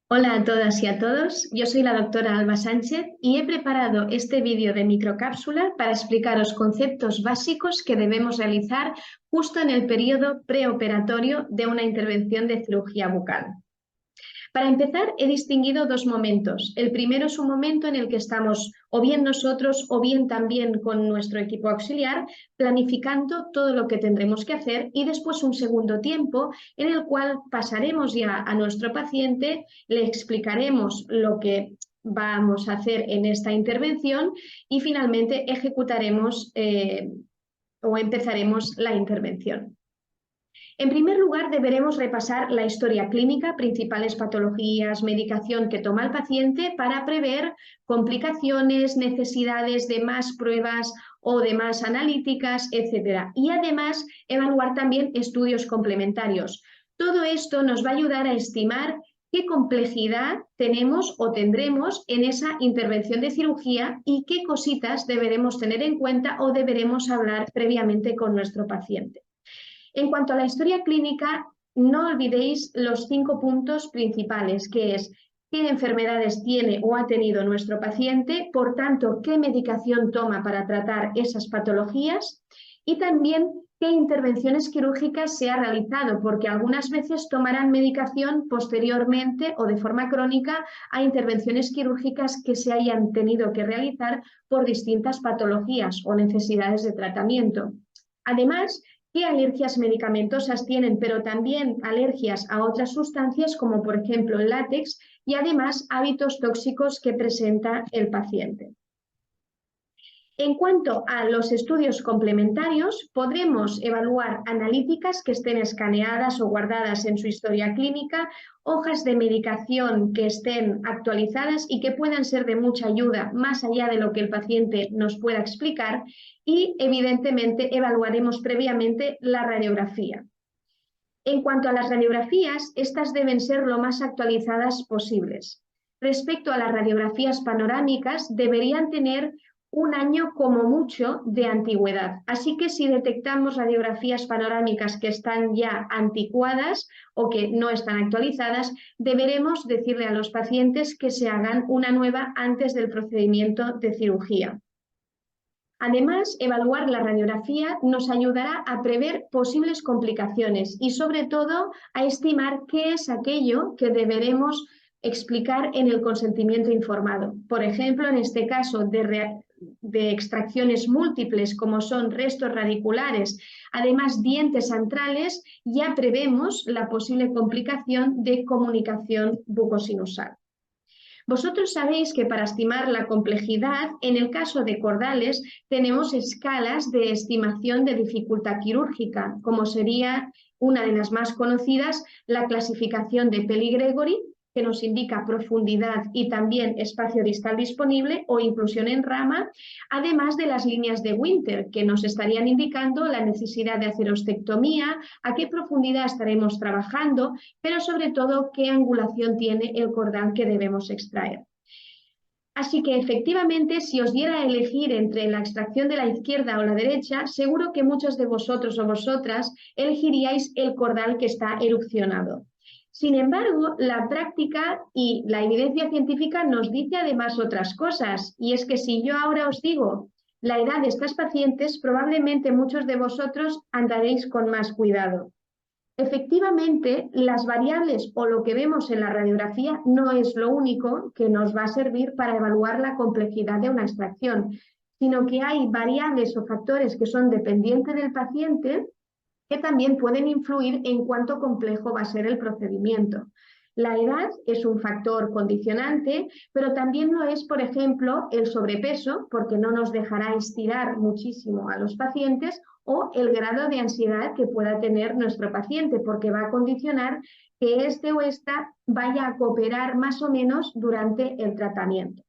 Hola a todas y a todos, yo soy la doctora Alba Sánchez y he preparado este vídeo de microcápsula para explicaros conceptos básicos que debemos realizar justo en el periodo preoperatorio de una intervención de cirugía bucal. Para empezar, he distinguido dos momentos. El primero es un momento en el que estamos o bien nosotros o bien también con nuestro equipo auxiliar planificando todo lo que tendremos que hacer y después un segundo tiempo en el cual pasaremos ya a nuestro paciente, le explicaremos lo que vamos a hacer en esta intervención y finalmente ejecutaremos o empezaremos la intervención. En primer lugar, deberemos repasar la historia clínica, principales patologías, medicación que toma el paciente para prever complicaciones, necesidades de más pruebas o de más analíticas, etc. Y además, evaluar también estudios complementarios. Todo esto nos va a ayudar a estimar qué complejidad tenemos o tendremos en esa intervención de cirugía y qué cositas deberemos tener en cuenta o deberemos hablar previamente con nuestro paciente. En cuanto a la historia clínica, no olvidéis los 5 puntos principales, que es qué enfermedades tiene o ha tenido nuestro paciente, por tanto, qué medicación toma para tratar esas patologías y también qué intervenciones quirúrgicas se ha realizado, porque algunas veces tomarán medicación posteriormente o de forma crónica a intervenciones quirúrgicas que se hayan tenido que realizar por distintas patologías o necesidades de tratamiento. Además, qué alergias medicamentosas tienen, pero también alergias a otras sustancias como por ejemplo el látex y además hábitos tóxicos que presenta el paciente. En cuanto a los estudios complementarios, podremos evaluar analíticas que estén escaneadas o guardadas en su historia clínica, hojas de medicación que estén actualizadas y que puedan ser de mucha ayuda más allá de lo que el paciente nos pueda explicar y, evidentemente, evaluaremos previamente la radiografía. En cuanto a las radiografías, estas deben ser lo más actualizadas posibles. Respecto a las radiografías panorámicas, deberían tener un año como mucho de antigüedad. Así que si detectamos radiografías panorámicas que están ya anticuadas o que no están actualizadas, deberemos decirle a los pacientes que se hagan una nueva antes del procedimiento de cirugía. Además, evaluar la radiografía nos ayudará a prever posibles complicaciones y, sobre todo, a estimar qué es aquello que deberemos explicar en el consentimiento informado. Por ejemplo, en este caso de extracciones múltiples, como son restos radiculares, además dientes antrales, ya prevemos la posible complicación de comunicación bucosinusal. Vosotros sabéis que para estimar la complejidad, en el caso de cordales, tenemos escalas de estimación de dificultad quirúrgica, como sería una de las más conocidas, la clasificación de Peli-Gregory, que nos indica profundidad y también espacio distal disponible o inclusión en rama, además de las líneas de Winter, que nos estarían indicando la necesidad de hacer ostectomía, a qué profundidad estaremos trabajando, pero sobre todo qué angulación tiene el cordal que debemos extraer. Así que efectivamente, si os diera a elegir entre la extracción de la izquierda o la derecha, seguro que muchos de vosotros o vosotras elegiríais el cordal que está erupcionado. Sin embargo, la práctica y la evidencia científica nos dice además otras cosas, y es que si yo ahora os digo la edad de estas pacientes, probablemente muchos de vosotros andaréis con más cuidado. Efectivamente, las variables o lo que vemos en la radiografía no es lo único que nos va a servir para evaluar la complejidad de una extracción, sino que hay variables o factores que son dependientes del paciente que también pueden influir en cuánto complejo va a ser el procedimiento. La edad es un factor condicionante, pero también lo es, por ejemplo, el sobrepeso, porque no nos dejará estirar muchísimo a los pacientes, o el grado de ansiedad que pueda tener nuestro paciente, porque va a condicionar que este o esta vaya a cooperar más o menos durante el tratamiento.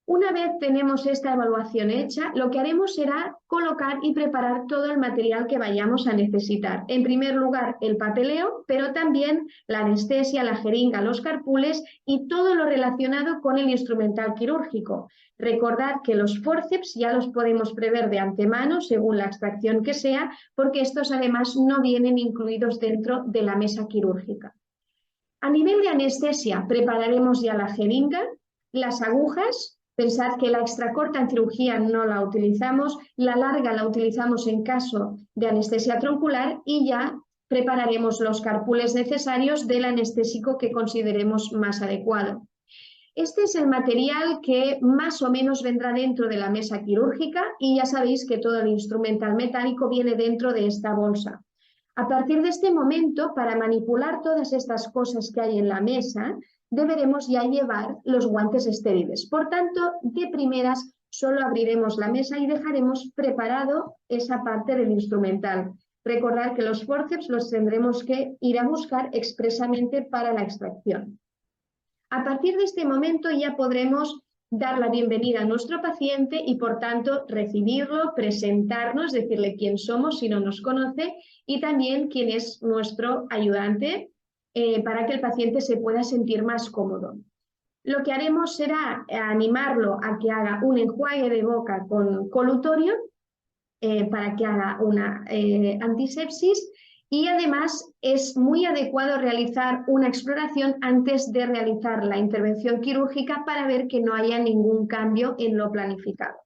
Una vez tenemos esta evaluación hecha, lo que haremos será colocar y preparar todo el material que vayamos a necesitar. En primer lugar, el papeleo, pero también la anestesia, la jeringa, los carpules y todo lo relacionado con el instrumental quirúrgico. Recordad que los fórceps ya los podemos prever de antemano según la extracción que sea, porque estos además no vienen incluidos dentro de la mesa quirúrgica. A nivel de anestesia, prepararemos ya la jeringa, las agujas. Pensad que la extracorta en cirugía no la utilizamos, la larga la utilizamos en caso de anestesia troncular y ya prepararemos los carpules necesarios del anestésico que consideremos más adecuado. Este es el material que más o menos vendrá dentro de la mesa quirúrgica y ya sabéis que todo el instrumental metálico viene dentro de esta bolsa. A partir de este momento, para manipular todas estas cosas que hay en la mesa, deberemos ya llevar los guantes estériles. Por tanto, de primeras solo abriremos la mesa y dejaremos preparado esa parte del instrumental. Recordad que los forceps los tendremos que ir a buscar expresamente para la extracción. A partir de este momento ya podremos dar la bienvenida a nuestro paciente y, por tanto, recibirlo, presentarnos, decirle quién somos si no nos conoce y también quién es nuestro ayudante para que el paciente se pueda sentir más cómodo. Lo que haremos será animarlo a que haga un enjuague de boca con colutorio para que haga una antisepsis. Y además es muy adecuado realizar una exploración antes de realizar la intervención quirúrgica para ver que no haya ningún cambio en lo planificado.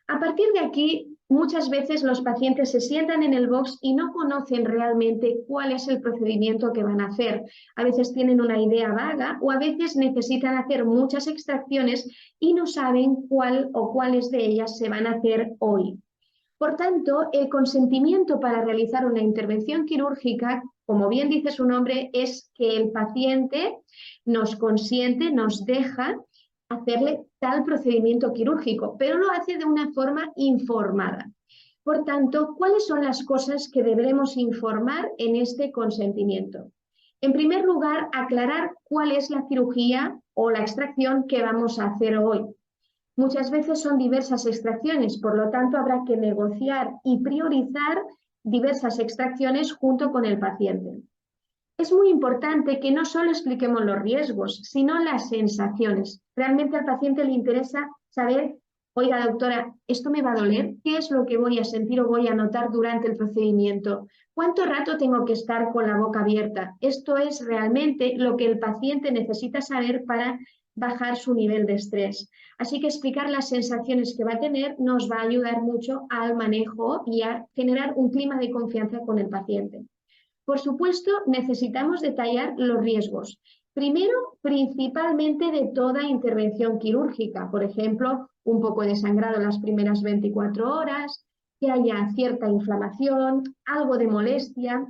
A partir de aquí, muchas veces los pacientes se sientan en el box y no conocen realmente cuál es el procedimiento que van a hacer. A veces tienen una idea vaga o a veces necesitan hacer muchas extracciones y no saben cuál o cuáles de ellas se van a hacer hoy. Por tanto, el consentimiento para realizar una intervención quirúrgica, como bien dice su nombre, es que el paciente nos consiente, nos deja hacerle tal procedimiento quirúrgico, pero lo hace de una forma informada. Por tanto, ¿cuáles son las cosas que deberemos informar en este consentimiento? En primer lugar, aclarar cuál es la cirugía o la extracción que vamos a hacer hoy. Muchas veces son diversas extracciones, por lo tanto habrá que negociar y priorizar diversas extracciones junto con el paciente. Es muy importante que no solo expliquemos los riesgos, sino las sensaciones. Realmente al paciente le interesa saber, oiga doctora, ¿esto me va a doler? ¿Qué es lo que voy a sentir o voy a notar durante el procedimiento? ¿Cuánto rato tengo que estar con la boca abierta? Esto es realmente lo que el paciente necesita saber para bajar su nivel de estrés. Así que explicar las sensaciones que va a tener nos va a ayudar mucho al manejo y a generar un clima de confianza con el paciente. Por supuesto, necesitamos detallar los riesgos. Primero, principalmente de toda intervención quirúrgica, por ejemplo, un poco de sangrado las primeras 24 horas, que haya cierta inflamación, algo de molestia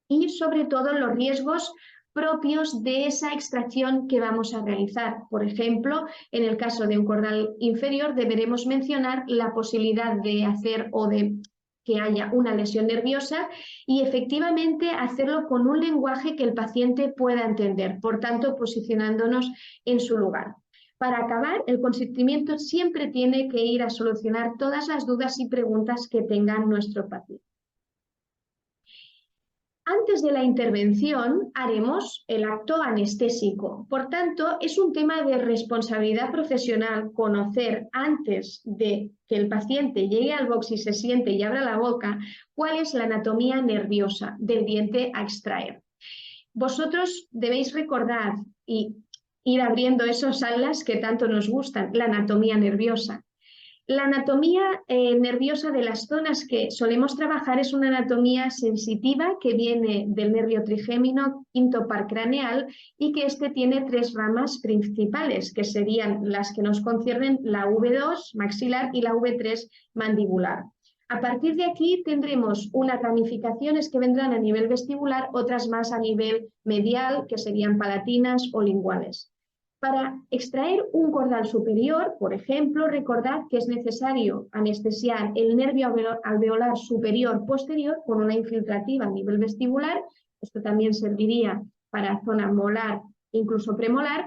y sobre todo los riesgos propios de esa extracción que vamos a realizar. Por ejemplo, en el caso de un cordal inferior deberemos mencionar la posibilidad de hacer o de que haya una lesión nerviosa y efectivamente hacerlo con un lenguaje que el paciente pueda entender, por tanto posicionándonos en su lugar. Para acabar, el consentimiento siempre tiene que ir a solucionar todas las dudas y preguntas que tengan nuestro paciente. Antes de la intervención haremos el acto anestésico. Por tanto, es un tema de responsabilidad profesional conocer antes de que el paciente llegue al box y se siente y abra la boca cuál es la anatomía nerviosa del diente a extraer. Vosotros debéis recordar y ir abriendo esos atlas que tanto nos gustan, la anatomía nerviosa. La anatomía nerviosa de las zonas que solemos trabajar es una anatomía sensitiva que viene del nervio trigémino quinto par craneal y que este tiene tres ramas principales, que serían las que nos conciernen la V2 maxilar y la V3 mandibular. A partir de aquí tendremos unas ramificaciones que vendrán a nivel vestibular, otras más a nivel medial, que serían palatinas o linguales. Para extraer un cordal superior, por ejemplo, recordad que es necesario anestesiar el nervio alveolar superior posterior con una infiltrativa a nivel vestibular. Esto también serviría para zona molar e incluso premolar.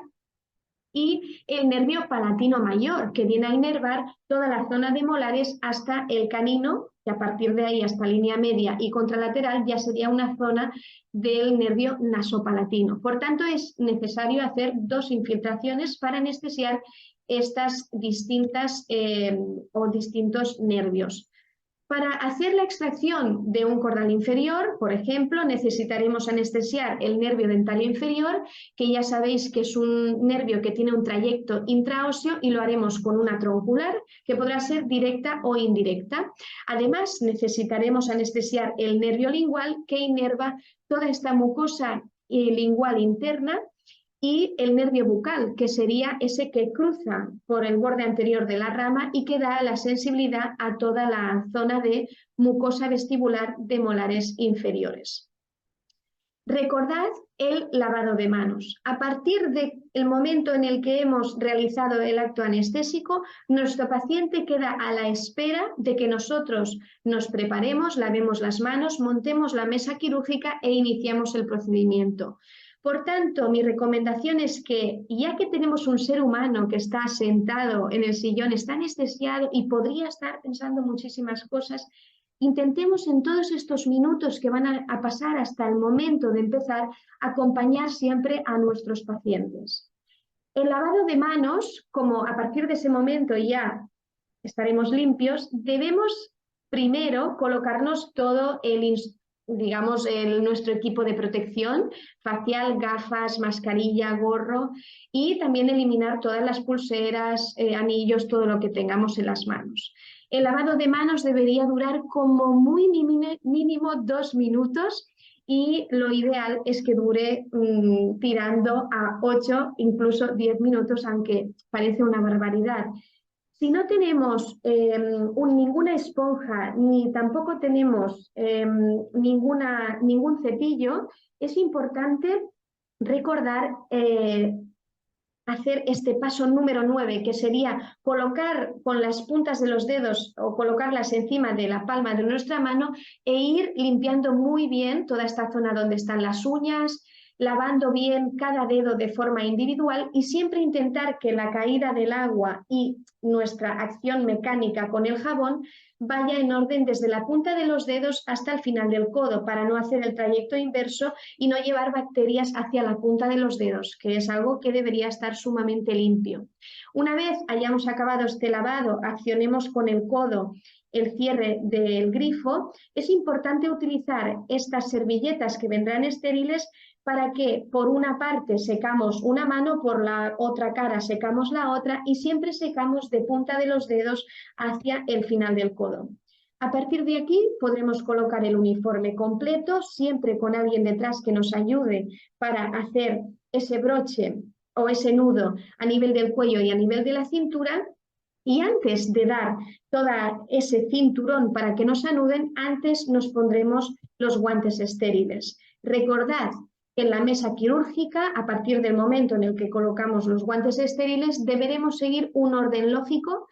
Y el nervio palatino mayor, que viene a inervar toda la zona de molares hasta el canino, que a partir de ahí hasta línea media y contralateral ya sería una zona del nervio nasopalatino. Por tanto, es necesario hacer dos infiltraciones para anestesiar estas distintas o distintos nervios. Para hacer la extracción de un cordal inferior, por ejemplo, necesitaremos anestesiar el nervio dental inferior, que ya sabéis que es un nervio que tiene un trayecto intraóseo, y lo haremos con una troncular, que podrá ser directa o indirecta. Además, necesitaremos anestesiar el nervio lingual, que inerva toda esta mucosa lingual interna, y el nervio bucal, que sería ese que cruza por el borde anterior de la rama y que da la sensibilidad a toda la zona de mucosa vestibular de molares inferiores. Recordad el lavado de manos. A partir del momento en el que hemos realizado el acto anestésico, nuestro paciente queda a la espera de que nosotros nos preparemos, lavemos las manos, montemos la mesa quirúrgica e iniciamos el procedimiento. Por tanto, mi recomendación es que, ya que tenemos un ser humano que está sentado en el sillón, está anestesiado y podría estar pensando muchísimas cosas, intentemos en todos estos minutos que van a pasar hasta el momento de empezar, acompañar siempre a nuestros pacientes. El lavado de manos, como a partir de ese momento ya estaremos limpios, debemos primero colocarnos todo nuestro equipo de protección facial, gafas, mascarilla, gorro, y también eliminar todas las pulseras, anillos, todo lo que tengamos en las manos. El lavado de manos debería durar como muy mínimo 2 minutos, y lo ideal es que dure tirando a 8, incluso 10 minutos, aunque parece una barbaridad. Si no tenemos ninguna esponja, ni tampoco tenemos ningún cepillo, es importante recordar hacer este paso número 9, que sería colocar con las puntas de los dedos o colocarlas encima de la palma de nuestra mano e ir limpiando muy bien toda esta zona donde están las uñas, lavando bien cada dedo de forma individual, y siempre intentar que la caída del agua y nuestra acción mecánica con el jabón vaya en orden desde la punta de los dedos hasta el final del codo, para no hacer el trayecto inverso y no llevar bacterias hacia la punta de los dedos, que es algo que debería estar sumamente limpio. Una vez hayamos acabado este lavado, accionemos con el codo el cierre del grifo. Es importante utilizar estas servilletas que vendrán estériles, para que por una parte secamos una mano, por la otra cara secamos la otra, y siempre secamos de punta de los dedos hacia el final del codo. A partir de aquí podremos colocar el uniforme completo, siempre con alguien detrás que nos ayude para hacer ese broche o ese nudo a nivel del cuello y a nivel de la cintura. Y antes de dar todo ese cinturón para que nos anuden, antes nos pondremos los guantes estériles. Recordad, en la mesa quirúrgica, a partir del momento en el que colocamos los guantes estériles, deberemos seguir un orden lógico.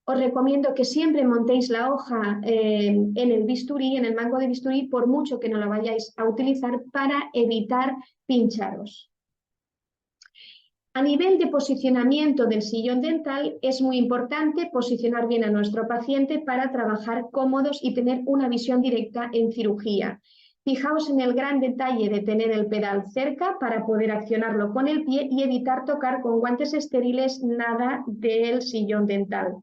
Os recomiendo que siempre montéis la hoja en el bisturí, en el mango de bisturí, por mucho que no la vayáis a utilizar, para evitar pincharos. A nivel de posicionamiento del sillón dental, es muy importante posicionar bien a nuestro paciente para trabajar cómodos y tener una visión directa en cirugía. Fijaos en el gran detalle de tener el pedal cerca para poder accionarlo con el pie y evitar tocar con guantes estériles nada del sillón dental.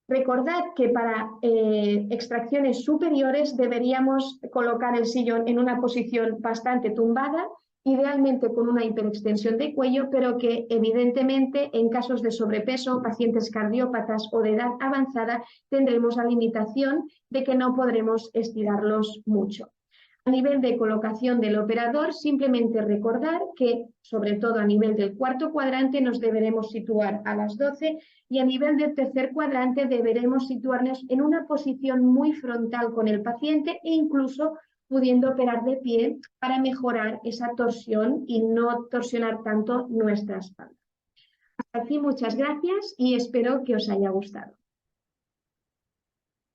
Recordad que para extracciones superiores deberíamos colocar el sillón en una posición bastante tumbada, idealmente con una hiperextensión de cuello, pero que evidentemente en casos de sobrepeso, pacientes cardiópatas o de edad avanzada, tendremos la limitación de que no podremos estirarlos mucho. A nivel de colocación del operador, simplemente recordar que, sobre todo a nivel del cuarto cuadrante, nos deberemos situar a las 12, y a nivel del tercer cuadrante deberemos situarnos en una posición muy frontal con el paciente, e incluso pudiendo operar de pie para mejorar esa torsión y no torsionar tanto nuestra espalda. Hasta aquí, muchas gracias y espero que os haya gustado.